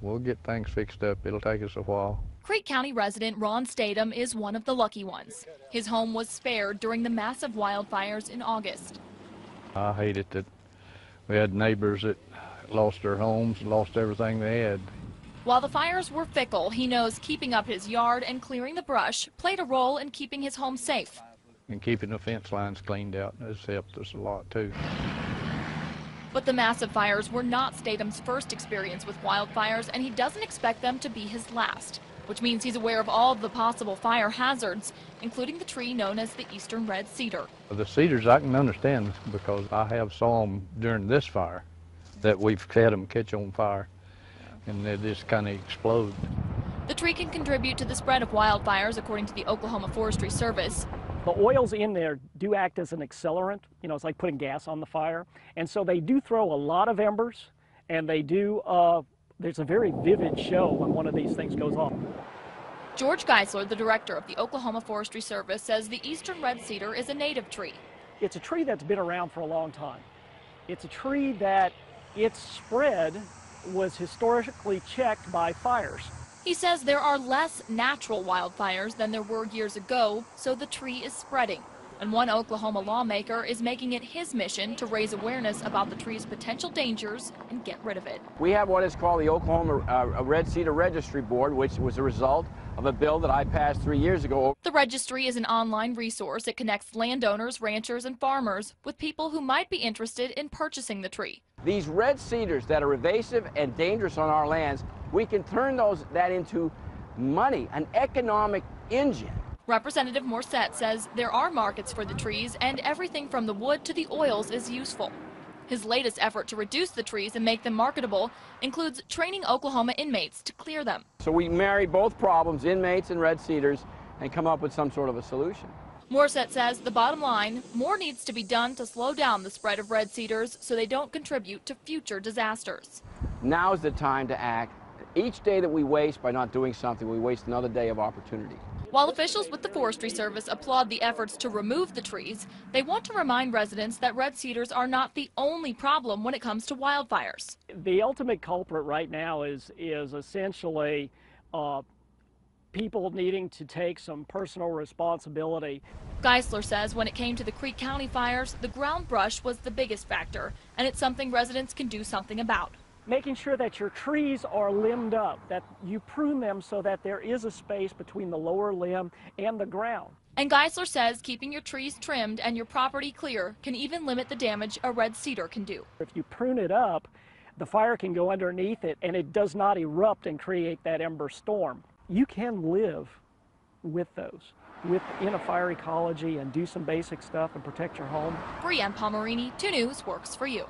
We'll get things fixed up. It'll take us a while. Creek County resident Ron Statham is one of the lucky ones. His home was spared during the massive wildfires in August. I hate it that we had neighbors that lost their homes, lost everything they had. While the fires were fickle, he knows keeping up his yard and clearing the brush played a role in keeping his home safe. And keeping the fence lines cleaned out has helped us a lot too. But the massive fires were not Statham's first experience with wildfires, and he doesn't expect them to be his last, which means he's aware of all of the possible fire hazards, including the tree known as the eastern red cedar. The cedars I can understand because I have saw them during this fire, that we've had them catch on fire, and they just kind of explode. The tree can contribute to the spread of wildfires, according to the Oklahoma Forestry Service. The oils in there do act as an accelerant. You know, it's like putting gas on the fire. And so they do throw a lot of embers, and they do, there's a very vivid show when one of these things goes off. George Geisler, the director of the Oklahoma Forestry Service, says the eastern red cedar is a native tree. It's a tree that's been around for a long time. It's a tree that its spread was historically checked by fires. He says there are less natural wildfires than there were years ago, so the tree is spreading. And one Oklahoma lawmaker is making it his mission to raise awareness about the tree's potential dangers and get rid of it. We have what is called the Oklahoma Red Cedar Registry Board, which was a result of a bill that I passed 3 years ago. The registry is an online resource. It connects landowners, ranchers, and farmers with people who might be interested in purchasing the tree. These red cedars that are invasive and dangerous on our lands, we can turn that into money, an economic engine. Representative Morset says there are markets for the trees, and everything from the wood to the oils is useful. His latest effort to reduce the trees and make them marketable includes training Oklahoma inmates to clear them. So we marry both problems, inmates and red cedars, and come up with some sort of a solution. Morset says the bottom line, more needs to be done to slow down the spread of red cedars so they don't contribute to future disasters. Now is the time to act. Each day that we waste by not doing something, we waste another day of opportunity. While officials with the Forestry Service applaud the efforts to remove the trees, they want to remind residents that red cedars are not the only problem when it comes to wildfires. The ultimate culprit right now is essentially people needing to take some personal responsibility. Geisler says when it came to the Creek County fires, the ground brush was the biggest factor, and it's something residents can do something about. Making sure that your trees are limbed up, that you prune them so that there is a space between the lower limb and the ground. And Geisler says keeping your trees trimmed and your property clear can even limit the damage a red cedar can do. If you prune it up, the fire can go underneath it and it does not erupt and create that ember storm. You can live with those, within a fire ecology, and do some basic stuff and protect your home. Brianne Palmerini, 2 News works for you.